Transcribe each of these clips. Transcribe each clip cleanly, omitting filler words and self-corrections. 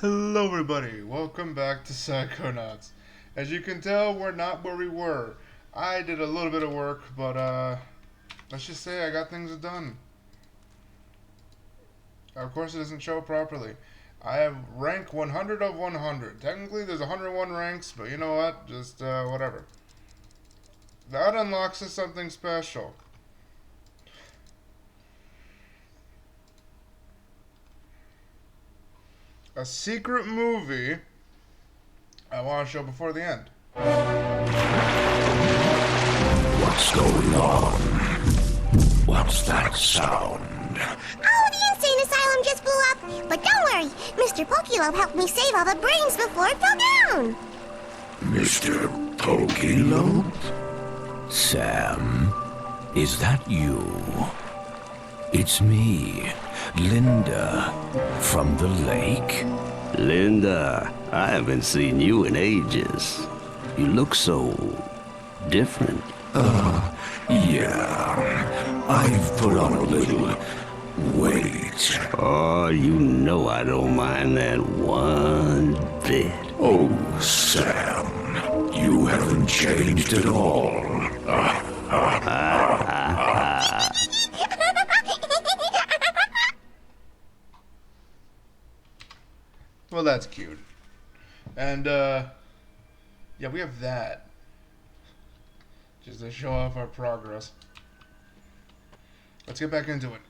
Hello everybody, welcome back to Psychonauts. As you can tell, we're not where we were. I did a little bit of work, but let's just say I got things done. Of course it doesn't show properly. I have rank 100 of 100. Technically there's 101 ranks, but you know what? Just whatever. That unlocks us something special. A secret movie I want to show before the end. What's going on? What's that sound? Oh, the insane asylum just blew up. But don't worry, Mr. Pokelope helped me save all the brains before it fell down. Mr. Pokelope? Sam, is that you? It's me, Linda, from the lake. Linda, I haven't seen you in ages. You look so different. Yeah, I've put on a little weight. Oh, you know I don't mind that one bit. Oh, Sam, you haven't changed at all. Well, that's cute. And, yeah, we have that. Just to show off our progress. Let's get back into it.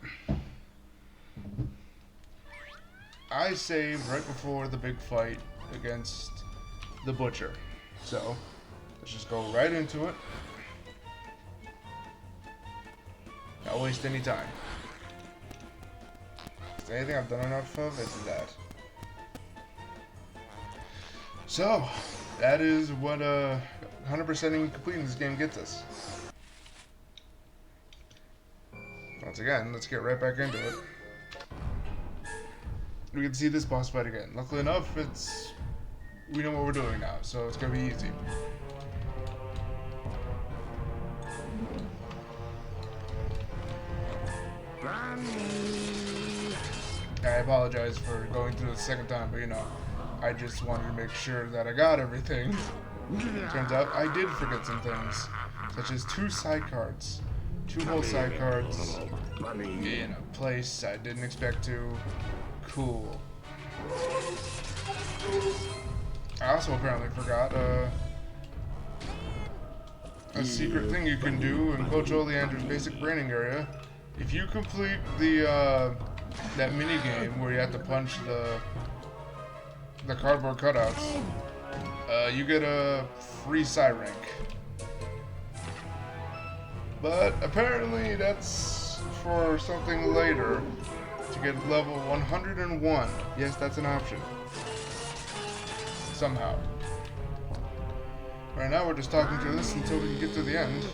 I saved right before the big fight against the butcher. So, let's just go right into it. Not waste any time. Is there anything I've done enough of? It's that. So, that is what 100%ing completing this game gets us. Once again, let's get right back into it. We can see this boss fight again. Luckily enough, we know what we're doing now, so it's gonna be easy. I apologize for going through the second time, but you know, I just wanted to make sure that I got everything. Turns out I did forget some things, such as 2 side cards. 2 whole side cards in a place I didn't expect to. Cool. I also apparently forgot a secret thing you can do in Coach Oleander's basic braining area. If you complete the that mini game where you have to punch the cardboard cutouts, you get a free psi rank. But apparently that's for something later to get level 101. Yes, that's an option. Somehow. Right now we're just talking through this until we can get to the end.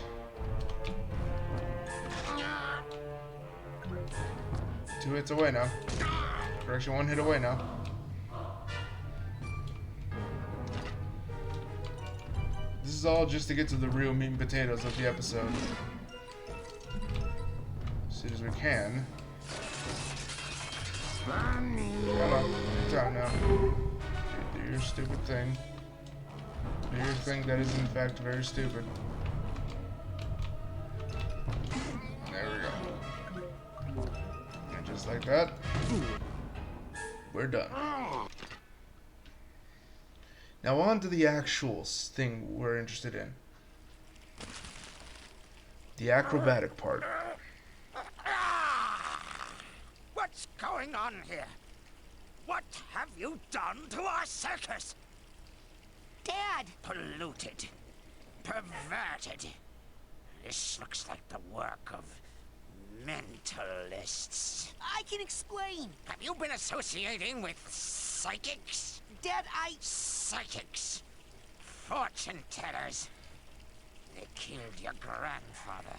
Two hits away now. We're actually 1 hit away now. This is all just to get to the real meat and potatoes of the episode. As soon as we can. Come on, it's out now. Do your stupid thing. Do your thing that is in fact very stupid. There we go. And just like that, we're done. Now on to the actual thing we're interested in. The acrobatic part. What's going on here? What have you done to our circus? Dad! Polluted. Perverted. This looks like the work of mentalists. I can explain. Have you been associating with psychics? Dad, Psychics. Fortune tellers. They killed your grandfather.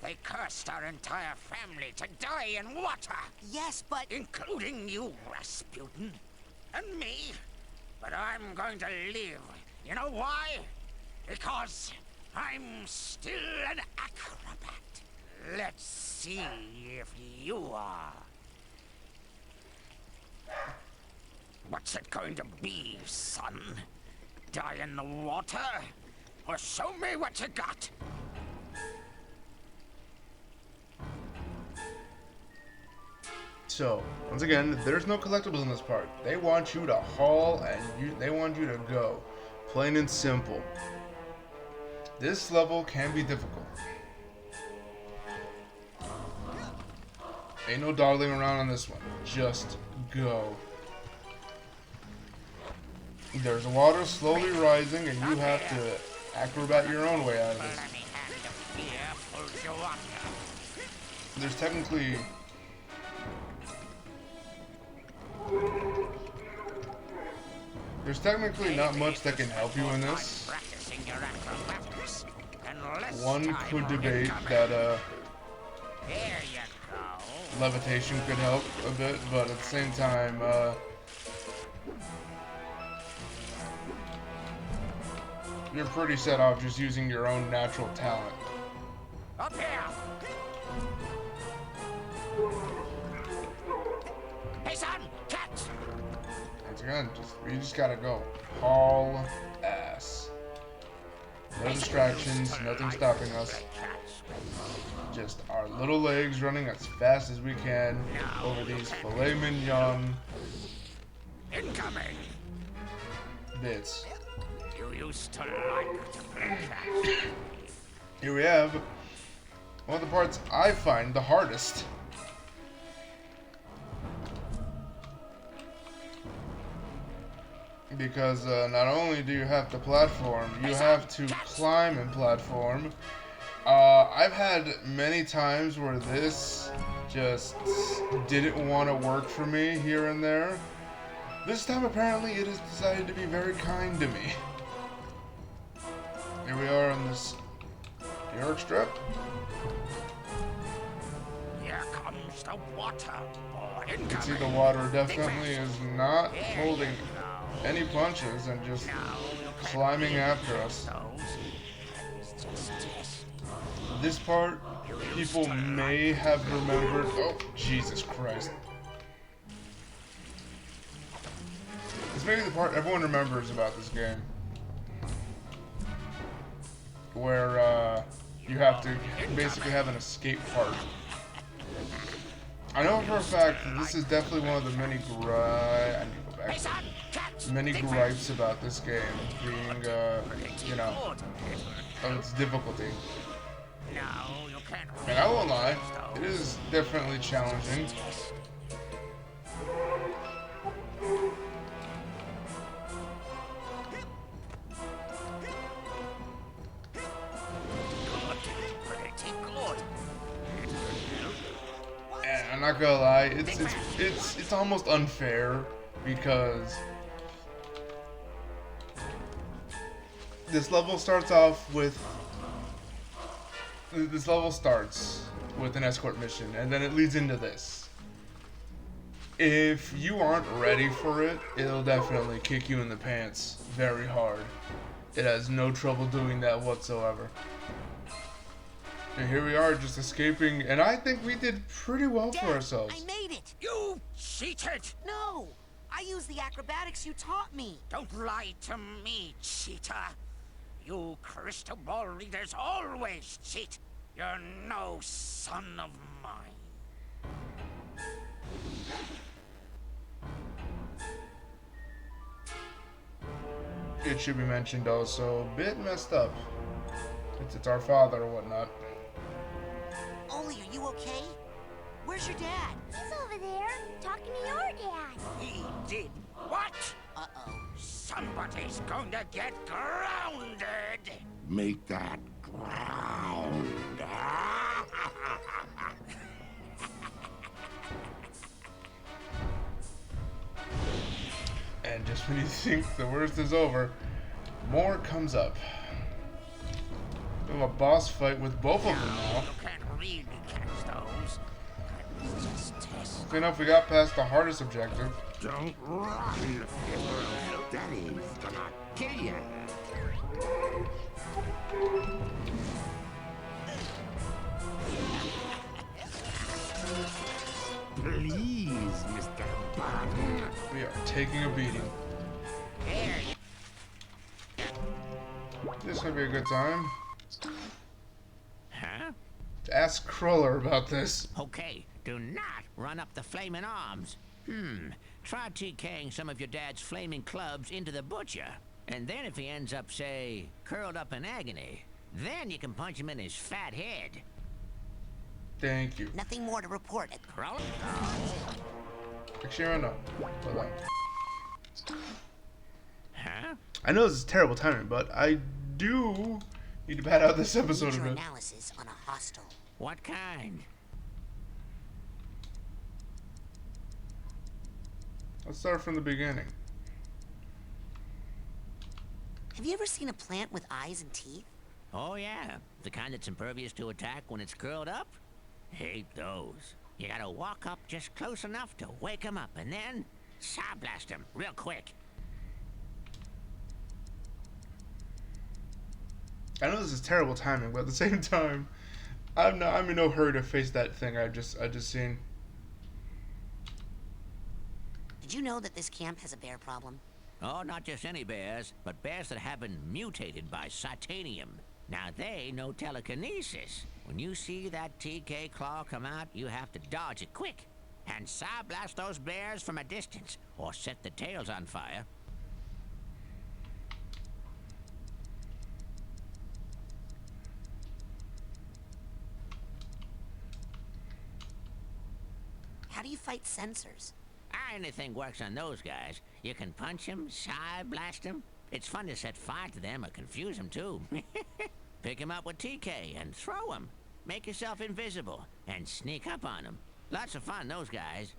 They cursed our entire family to die in water. Yes, but... Including you, Rasputin. And me. But I'm going to live. You know why? Because I'm still an acrobat. Let's see if you are. What What's it going to be, son? Die in the water? Or show me what you got? So, once again, there's no collectibles in this part. They want you to haul and they want you to go. Plain and simple. This level can be difficult. Ain't no dawdling around on this one. Just go. There's water slowly rising and you have to acrobat your own way out of this. There's technically... not much that can help you in this. One could debate that levitation could help a bit, but at the same time, you're pretty set off just using your own natural talent. Up here! Hey son, catch! Once again, you just gotta go. Haul ass. No distractions, nothing stopping us. Just our little legs running as fast as we can over these filet mignon Incoming! bits. You used to like to play catch. Here we have one of the parts I find the hardest. Because not only do you have to platform, you have to climb and platform. I've had many times where this just didn't want to work for me here and there. This time apparently it has decided to be very kind to me. Here we are on this New York strip. Here comes the water. You can see the water definitely is not holding any punches and just climbing after us. This part, people may have remembered. Oh, Jesus Christ. This may be the part everyone remembers about this game. Where you have to basically have an escape part. I know for a fact that this is definitely one of the many many gripes about this game being, you know, of its difficulty. And I won't lie, it is definitely challenging. And I'm not gonna lie, it's almost unfair because this level starts with an escort mission, and then it leads into this. If you aren't ready for it, it'll definitely kick you in the pants very hard. It has no trouble doing that whatsoever. And here we are, just escaping, and I think we did pretty well for ourselves. I made it! You cheated! No! I used the acrobatics you taught me. Don't lie to me, cheater. You crystal ball readers always cheat. You're no son of mine. It should be mentioned also, a bit messed up. It's our father or whatnot. Ollie, are you okay? Where's your dad? He's over there, talking to your dad. He did what? Uh-oh. Somebody's going to get grounded. Make that ground. And just when you think the worst is over, more comes up. We have a boss fight with both of them now. You can't really catch those. Let's just test. Good enough, we got past the hardest objective. Don't run. Daddy's gonna kill you. Please, Mr. Bun. We are taking a beating. This would be a good time Huh? to ask Cruller about this. Okay, do not run up the flaming arms. Try TKing some of your dad's flaming clubs into the butcher. And then if he ends up, say, curled up in agony, then you can punch him in his fat head. Thank you. Nothing more to report. Cruller? Actually, I don't know. Hold on. Huh? I know this is terrible timing, but I do need to pad out this episode a Major bit. analysis on a hostile. What kind? Let's start from the beginning. Have you ever seen a plant with eyes and teeth? Oh, yeah. The kind that's impervious to attack when it's curled up? Hate those. You gotta walk up just close enough to wake him up, and then blast him real quick. I know this is terrible timing, but at the same time, I'm in no hurry to face that thing I just seen. Did you know that this camp has a bear problem? Oh, not just any bears, but bears that have been mutated by Psychonium. Now they know telekinesis. When you see that TK claw come out, you have to dodge it quick. And blast those bears from a distance, or set the tails on fire. How do you fight sensors? Anything works on those guys. You can punch them, blast them. It's fun to set fire to them or confuse them too. Pick them up with TK and throw them. Make yourself invisible and sneak up on them. Lots of fun, those guys.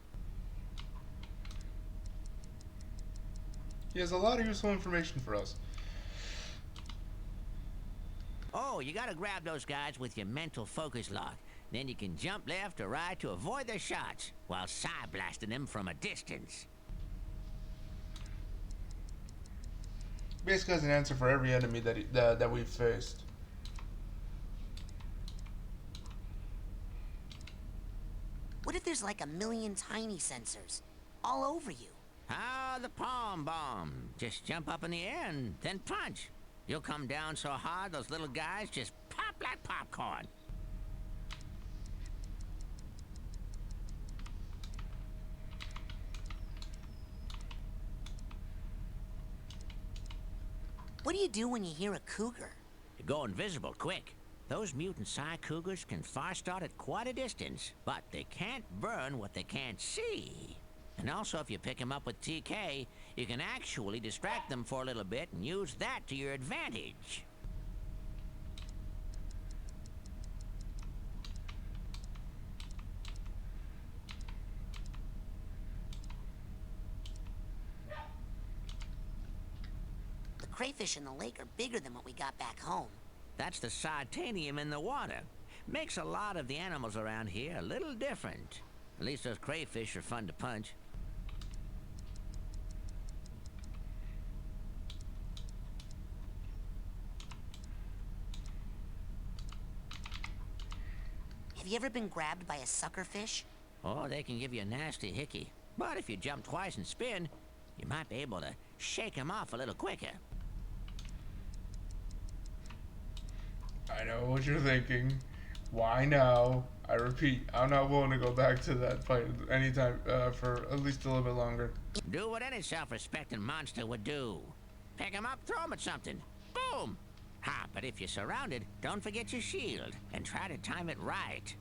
He has a lot of useful information for us. Oh, you gotta grab those guys with your mental focus lock. Then you can jump left or right to avoid their shots while blasting them from a distance. Basically has an answer for every enemy that we've faced. What if there's like a million tiny sensors all over you? Ah, the palm bomb. Just jump up in the air and then punch. You'll come down so hard those little guys just pop like popcorn. What do you do when you hear a cougar? You go invisible quick. Those mutant cougars can fire start at quite a distance, but they can't burn what they can't see. And also, if you pick them up with TK, you can actually distract them for a little bit and use that to your advantage. The crayfish in the lake are bigger than what we got back home. That's the titanium in the water. Makes a lot of the animals around here a little different. At least those crayfish are fun to punch. Have you ever been grabbed by a suckerfish? Oh, they can give you a nasty hickey. But if you jump twice and spin, you might be able to shake them off a little quicker. I know what you're thinking. Why now? I repeat, I'm not willing to go back to that fight anytime for at least a little bit longer. Do what any self-respecting monster would do. Pick 'em up, throw 'em at something. Boom! Ha, but if you're surrounded, don't forget your shield and try to time it right.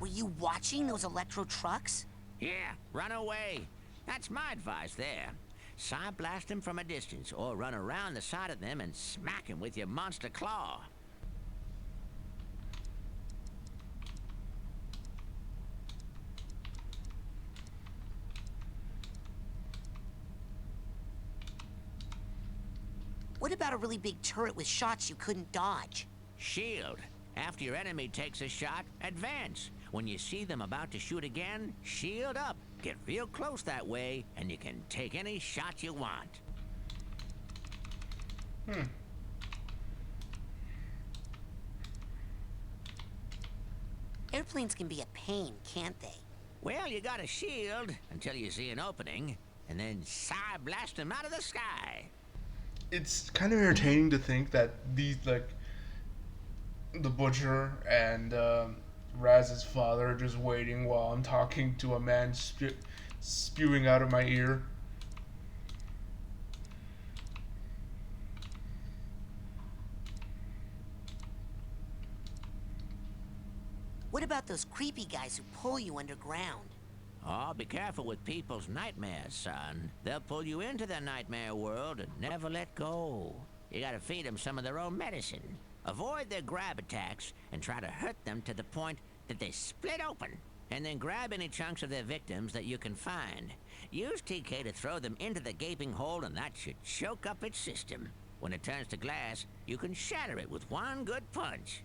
Were you watching those electro trucks? Yeah, run away. That's my advice there. Side blast them from a distance, or run around the side of them and smack him with your monster claw. What about a really big turret with shots you couldn't dodge? Shield. After your enemy takes a shot, advance. When you see them about to shoot again, shield up. Get real close that way, and you can take any shot you want. Airplanes can be a pain, can't they? Well, you got a shield until you see an opening, and then blast them out of the sky. It's kind of entertaining to think that these, like, the butcher and Raz's father are just waiting while I'm talking to a man spewing out of my ear. What about those creepy guys who pull you underground? Oh, be careful with people's nightmares, son. They'll pull you into their nightmare world and never let go. You gotta feed them some of their own medicine. Avoid their grab attacks and try to hurt them to the point that they split open. And then grab any chunks of their victims that you can find. Use TK to throw them into the gaping hole, and that should choke up its system. When it turns to glass, you can shatter it with one good punch.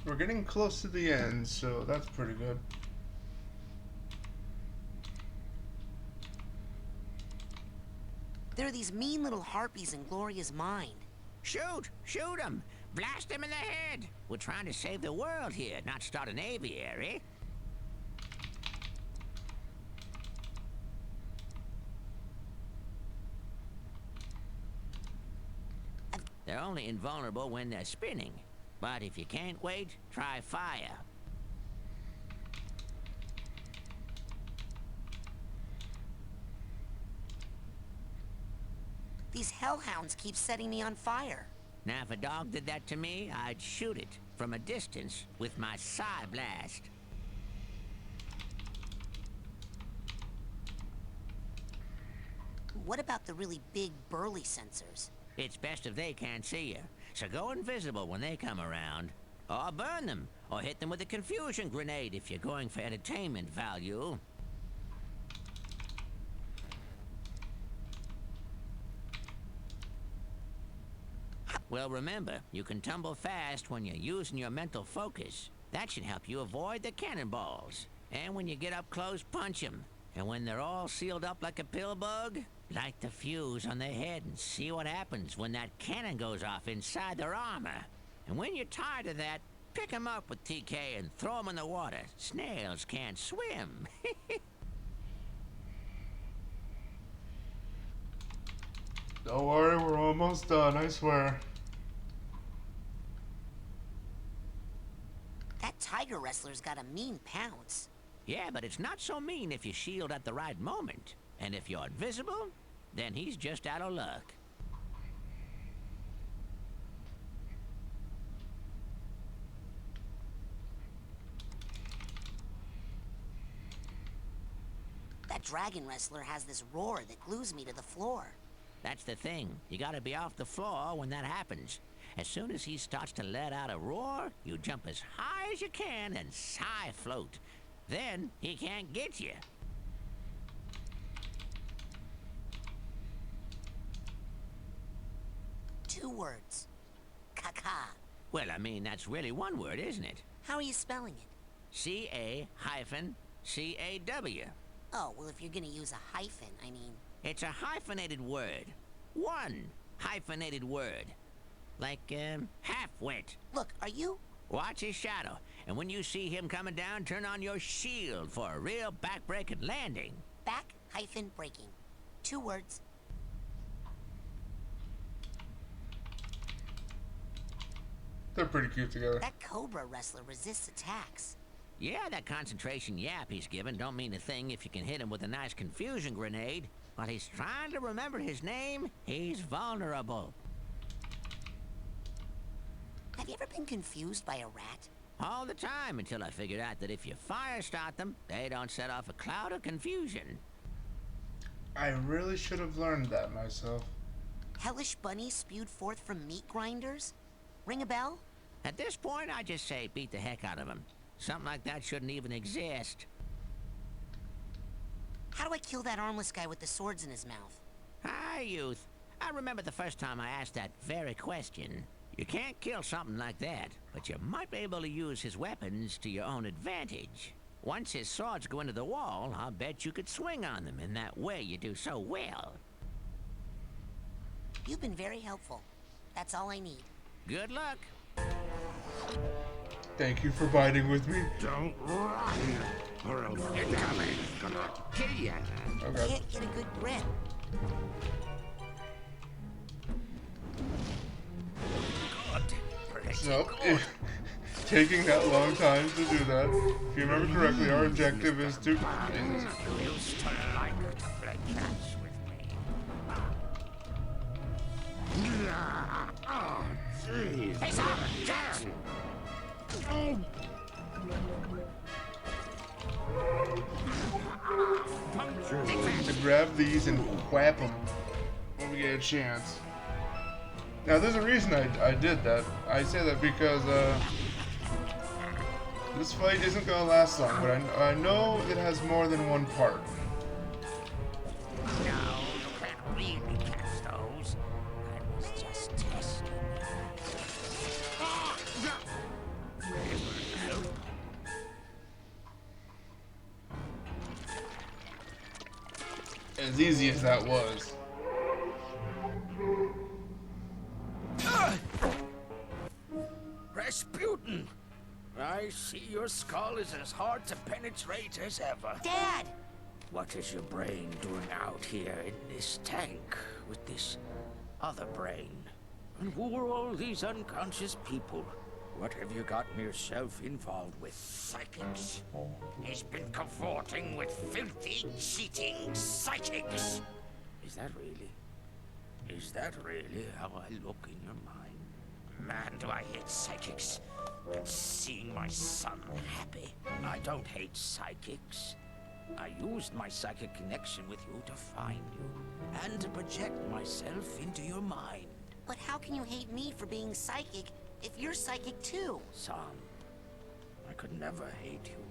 We're getting close to the end, so that's pretty good. There are these mean little harpies in Gloria's mind. Shoot! Shoot them! Blast them in the head! We're trying to save the world here, not start an aviary. They're only invulnerable when they're spinning. But if you can't wait, try fire. These hellhounds keep setting me on fire. Now, if a dog did that to me, I'd shoot it from a distance with my Psy Blast. What about the really big, burly sensors? It's best if they can't see you, so go invisible when they come around. Or burn them, or hit them with a confusion grenade if you're going for entertainment value. Well, remember, you can tumble fast when you're using your mental focus. That should help you avoid the cannonballs. And when you get up close, punch them. And when they're all sealed up like a pill bug, light the fuse on their head and see what happens when that cannon goes off inside their armor. And when you're tired of that, pick them up with TK and throw them in the water. Snails can't swim. Don't worry, we're almost done, I swear. That tiger wrestler's got a mean pounce. Yeah, but it's not so mean if you shield at the right moment. And if you're invisible, then he's just out of luck. That dragon wrestler has this roar that glues me to the floor. That's the thing. You gotta be off the floor when that happens. As soon as he starts to let out a roar, you jump as high as you can and Psy float. Then he can't get you. Two words. Caca. Well, I mean, that's really one word, isn't it? How are you spelling it? C-A-hyphen-C-A-W. Oh, well, if you're gonna use a hyphen, I mean... It's a hyphenated word. One hyphenated word. Like, half-wit. Look, are you... Watch his shadow, and when you see him coming down, turn on your shield for a real back-breaking landing. Back-breaking. Two words. They're pretty cute together. That cobra wrestler resists attacks. Yeah, that concentration yap he's given don't mean a thing if you can hit him with a nice confusion grenade. But he's trying to remember his name. He's vulnerable. Have you ever been confused by a rat? All the time, until I figured out that if you fire start them, they don't set off a cloud of confusion. I really should have learned that myself. Hellish bunnies spewed forth from meat grinders? Ring a bell? At this point, I just say beat the heck out of him. Something like that shouldn't even exist. How do I kill that armless guy with the swords in his mouth? Hi, youth. I remember the first time I asked that very question. You can't kill something like that, but you might be able to use his weapons to your own advantage. Once his swords go into the wall, I'll bet you could swing on them in that way you do so well. You've been very helpful. That's all I need. Good luck. Thank you for fighting with me. Don't run, or else Daddy's gonna kill ya. Okay. Can't get a good grip. So, taking that long time to do that. If you remember correctly, our objective is to. You used to like to play catch with me. Oh, jeez. Face up, catch! To grab these and whap them when we get a chance. Now, there's a reason I did that. I say that because this fight isn't gonna last long, but I know it has more than one part. No, you can't really catch those. I was just testing. As easy as that was. Rasputin! I see your skull is as hard to penetrate as ever. Dad! What is your brain doing out here in this tank with this other brain? And who are all these unconscious people? What have you gotten yourself involved with? Psychics. He's been cavorting with filthy, cheating psychics. Is that really how I look in your mind? Man, do I hate psychics. And seeing my son happy. I don't hate psychics. I used my psychic connection with you to find you and to project myself into your mind. But how can you hate me for being psychic if you're psychic too? Son, I could never hate you.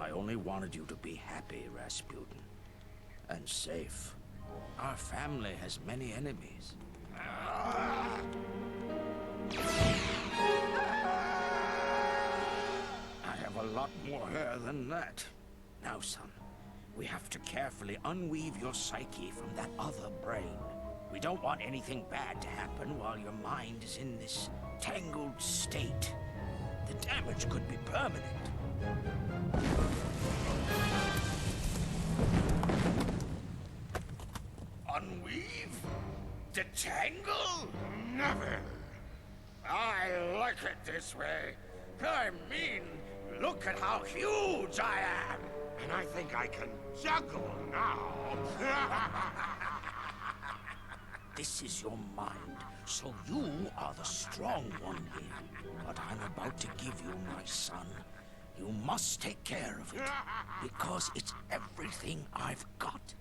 I only wanted you to be happy, Rasputin. And safe. Our family has many enemies. I have a lot more hair than that. Now, son, we have to carefully unweave your psyche from that other brain. We don't want anything bad to happen while your mind is in this tangled state. The damage could be permanent. Unweave? Detangle? Never. I like it this way. I mean, look at how huge I am. And I think I can juggle now. This is your mind, so you are the strong one here. But I'm about to give you my son. You must take care of it, because it's everything I've got.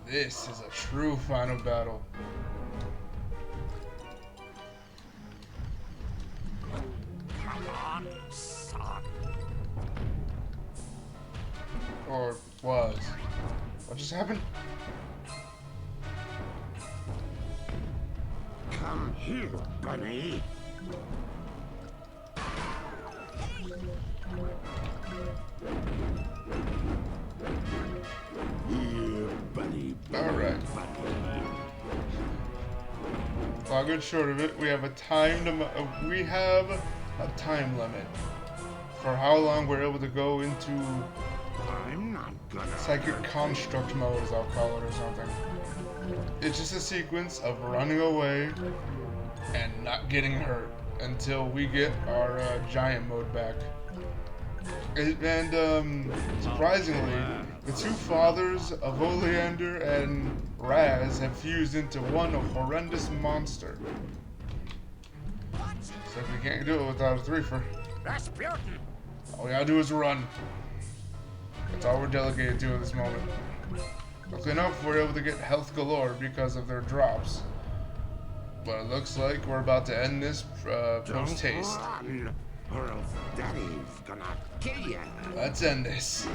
This is a true final battle. Come on, son. Or was. What just happened? Come here, bunny. Bunny. Alright. Long and short of it, we have a time limit for how long we're able to go into I'm not gonna. psychic construct mode, as I'll call it, or something. It's just a sequence of running away and not getting hurt until we get our giant mode back. And surprisingly, the two fathers of Oleander and Raz have fused into one horrendous monster. So we can't do it without a threefer. Rasputin! All we gotta do is run. That's all we're delegated to at this moment. Luckily enough, we're able to get health galore because of their drops. But it looks like we're about to end this post-haste. Run, or else Daddy's gonna kill ya. Let's end this.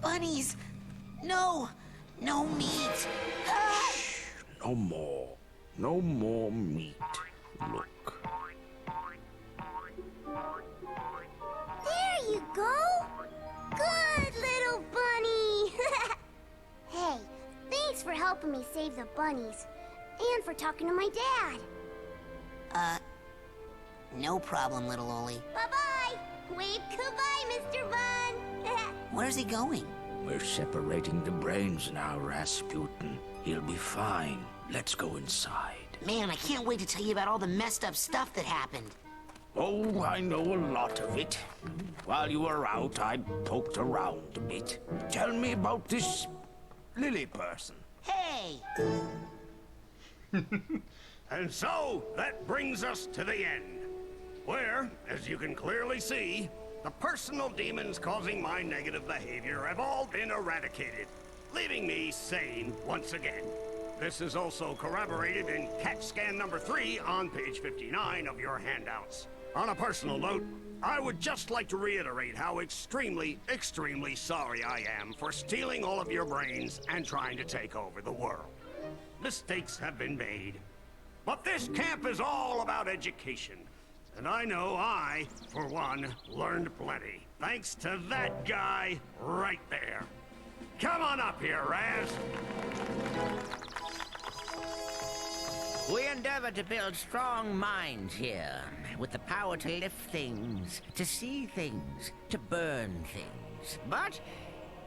Bunnies! No! No meat! Ah! No more. No more meat. Look. There you go! Good little bunny! Hey, thanks for helping me save the bunnies. And for talking to my dad. No problem, little Oli. Bye-bye! Wave goodbye, Mr. Bun! Where's he going? We're separating the brains now, Rasputin. He'll be fine. Let's go inside. Man, I can't wait to tell you about all the messed up stuff that happened. Oh, I know a lot of it. While you were out, I poked around a bit. Tell me about this Lily person. Hey! And so, that brings us to the end, where, as you can clearly see, the personal demons causing my negative behavior have all been eradicated, leaving me sane once again. This is also corroborated in CAT scan number 3 on page 59 of your handouts. On a personal note, I would just like to reiterate how extremely, extremely sorry I am for stealing all of your brains and trying to take over the world. Mistakes have been made. But this camp is all about education. And I know I, for one, learned plenty. Thanks to that guy right there. Come on up here, Raz. We endeavor to build strong minds here, with the power to lift things, to see things, to burn things. But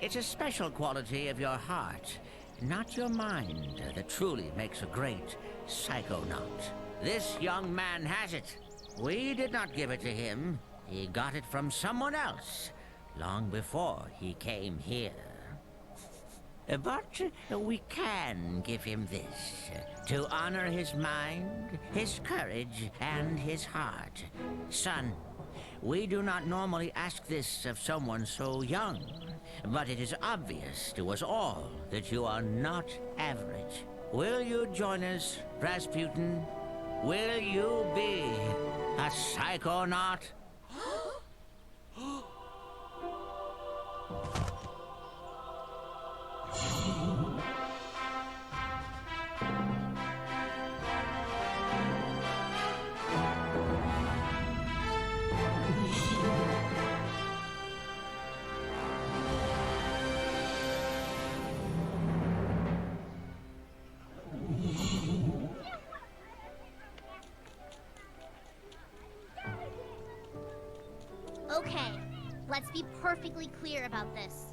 it's a special quality of your heart, not your mind, that truly makes a great Psychonaut. This young man has it. We did not give it to him. He got it from someone else, long before he came here. But we can give him this, to honor his mind, his courage, and his heart. Son, we do not normally ask this of someone so young, but it is obvious to us all that you are not average. Will you join us, Rasputin? Will you be a Psychonaut? Okay, let's be perfectly clear about this.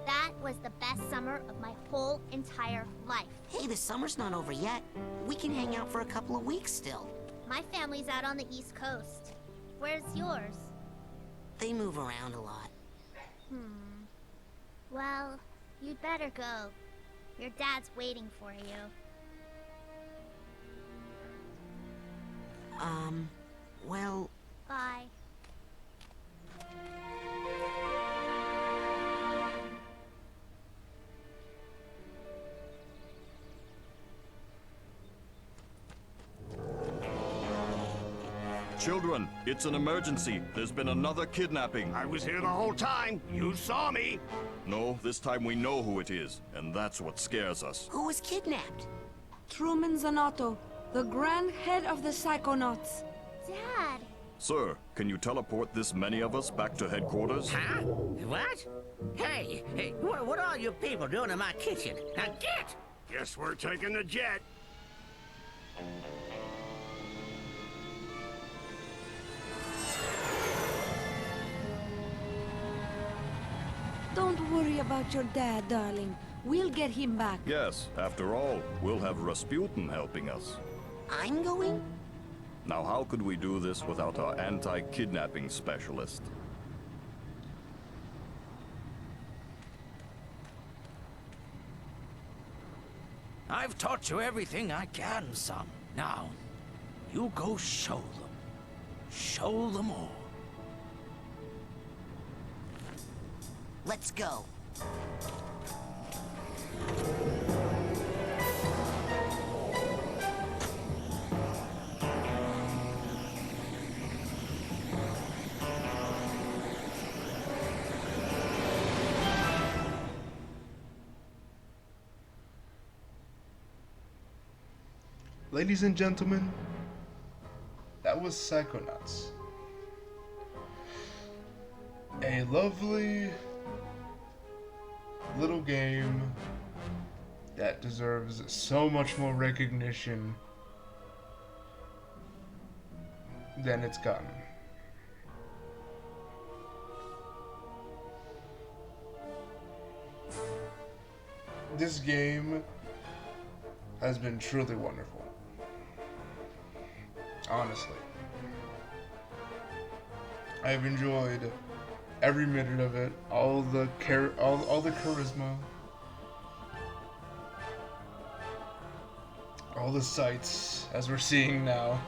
That was the best summer of my whole entire life. Hey, the summer's not over yet. We can hang out for a couple of weeks still. My family's out on the East Coast. Where's yours? They move around a lot. Well, you'd better go. Your dad's waiting for you. Well... Bye. Children, it's an emergency. There's been another kidnapping. I was here the whole time. You saw me. No, this time we know who it is, and that's what scares us. Who was kidnapped? Truman Zanotto, the Grand Head of the Psychonauts. Dad! Sir, can you teleport this many of us back to headquarters? Huh? What? Hey, what are you people doing in my kitchen? Now get! Guess we're taking the jet. Don't worry about your dad, darling. We'll get him back. Yes, after all, we'll have Rasputin helping us. I'm going? Now how could we do this without our anti-kidnapping specialist? I've taught you everything I can, son. Now, you go show them. Show them all. Let's go. Ladies and gentlemen, that was Psychonauts. A lovely little game that deserves so much more recognition than it's gotten. This game has been truly wonderful. Honestly, I've enjoyed every minute of it. All the charisma, all the sights as we're seeing now.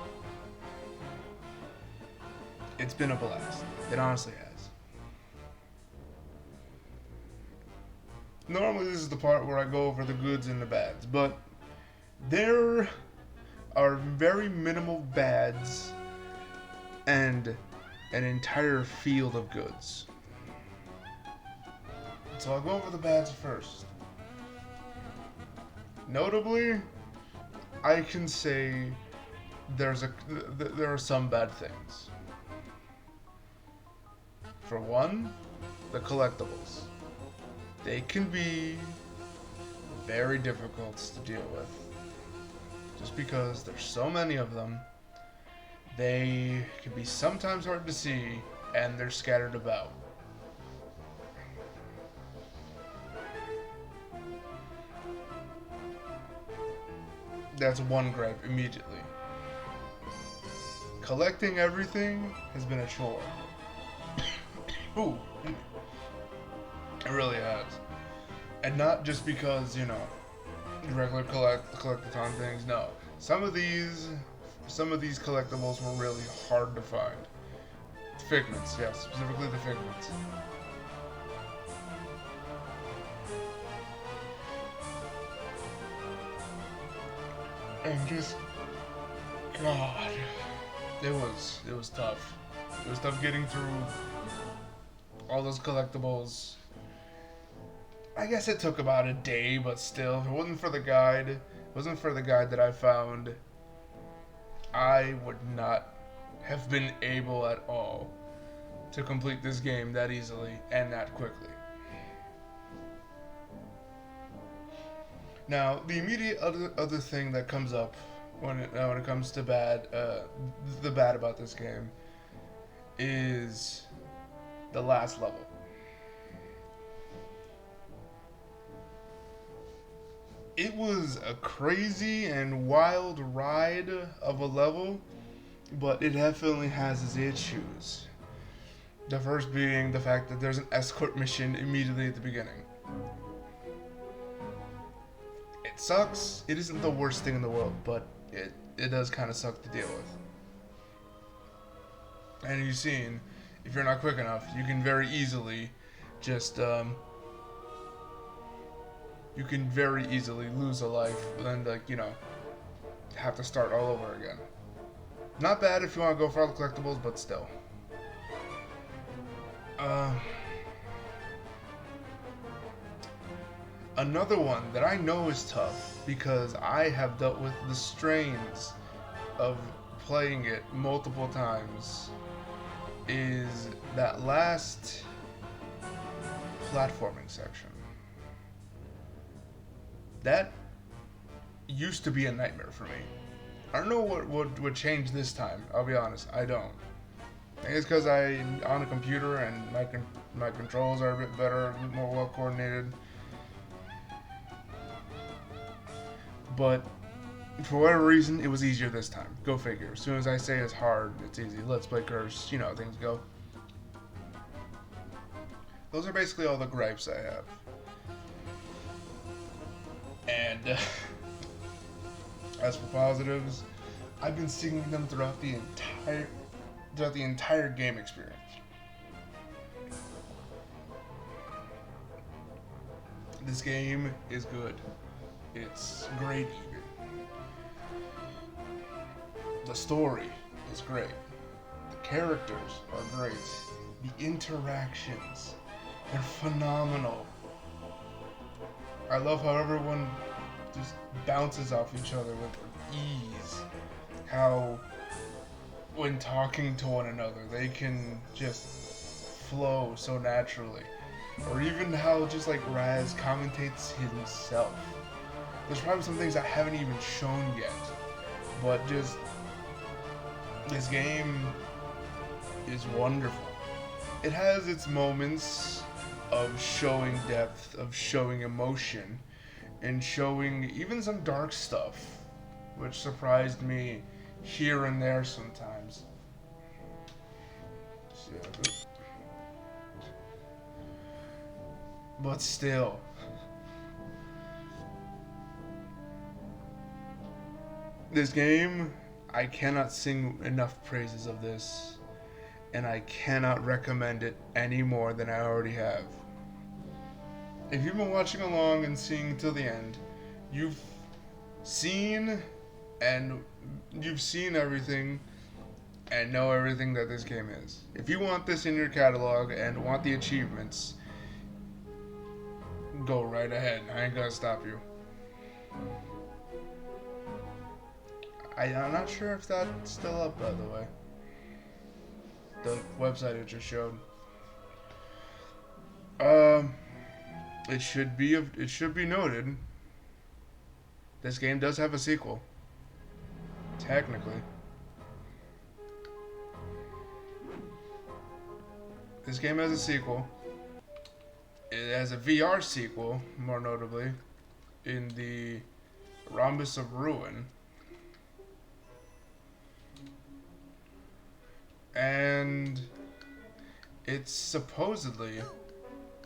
It's been a blast. It honestly has. Normally, this is the part where I go over the goods and the bads, but there are very minimal bads and an entire field of goods. So I'll go over the bads first. Notably, I can say there are some bad things. For one, the collectibles. They can be very difficult to deal with. Just because there's so many of them, they can be sometimes hard to see, and they're scattered about. That's one gripe immediately. Collecting everything has been a chore. Ooh, it really has. And not just because, you know, regular collectathon things. No, some of these collectibles were really hard to find. Figments, yes, specifically the figments. And just, God, it was tough. It was tough getting through all those collectibles. I guess it took about a day, but still, if it wasn't for the guide, that I found, I would not have been able at all to complete this game that easily and that quickly. Now, the immediate other thing that comes up when it comes to the bad about this game is the last level. It was a crazy and wild ride of a level, but it definitely has its issues. The first being the fact that there's an escort mission immediately at the beginning. It sucks. It isn't the worst thing in the world, but it does kind of suck to deal with. And you've seen, if you're not quick enough, you can very easily just you can very easily lose a life and, like, you know, have to start all over again. Not bad if you want to go for all the collectibles, but still. Another one that I know is tough because I have dealt with the strains of playing it multiple times is that last platforming section. That used to be a nightmare for me. I don't know what changed this time. I'll be honest, I don't. I think it's because I'm on a computer and my controls are a bit better, a bit more well coordinated. But For whatever reason, it was easier this time. Go figure. As soon as I say it's hard, it's easy. Let's Play Curse, you know how things go. Those are basically all the gripes I have. And as for positives, I've been singing them throughout the entire game experience. This game is good. It's great even. The story is great. The characters are great. The interactions, they're phenomenal. I love how everyone just bounces off each other with ease. How when talking to one another, they can just flow so naturally. Or even how just like Raz commentates himself. There's probably some things I haven't even shown yet, but just this game is wonderful. It has its moments of showing depth, of showing emotion, and showing even some dark stuff, which surprised me here and there sometimes. But still, this game, I cannot sing enough praises of this, and I cannot recommend it any more than I already have. If you've been watching along and seeing till the end, you've seen everything and know everything that this game is. If you want this in your catalog and want the achievements, go right ahead. I ain't gonna stop you. I'm not sure if that's still up, by the way. The website it just showed. It should be noted. This game does have a sequel. Technically. This game has a sequel. It has a VR sequel, more notably, in the Rhombus of Ruin. And it's supposedly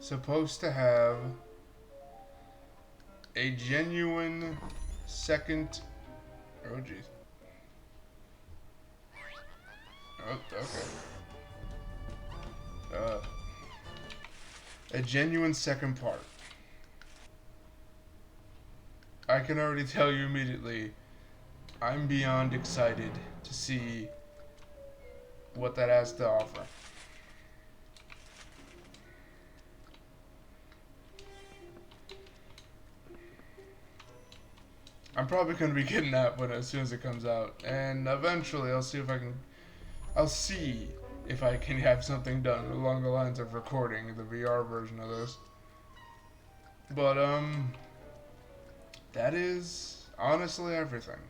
supposed to have a genuine second... Oh, jeez. Oh, okay. A genuine second part. I can already tell you immediately, I'm beyond excited to see what that has to offer. I'm probably going to be getting that one as soon as it comes out, and eventually I'll see if I can have something done along the lines of recording the VR version of this. But that is honestly everything.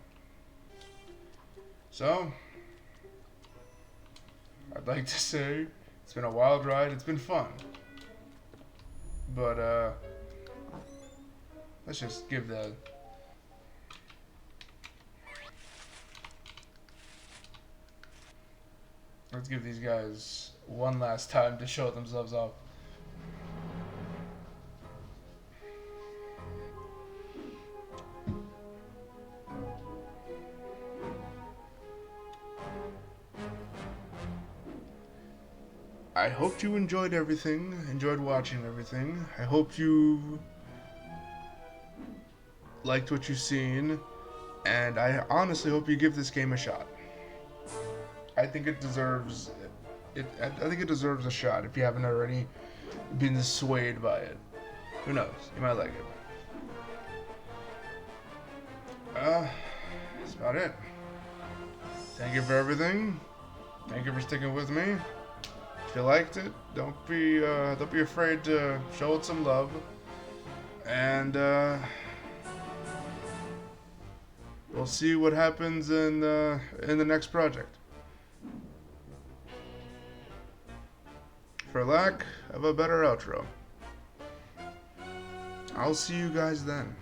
So I'd like to say it's been a wild ride. It's been fun. But let's just give the let's give these guys one last time to show themselves off. I hope you enjoyed everything, enjoyed watching everything. I hope you liked what you've seen, and I honestly hope you give this game a shot. I think it deserves it. I think it deserves a shot if you haven't already been swayed by it. Who knows? You might like it. That's about it. Thank you for everything. Thank you for sticking with me. If you liked it, don't be afraid to show it some love. And we'll see what happens in the next project. For lack of a better outro, I'll see you guys then.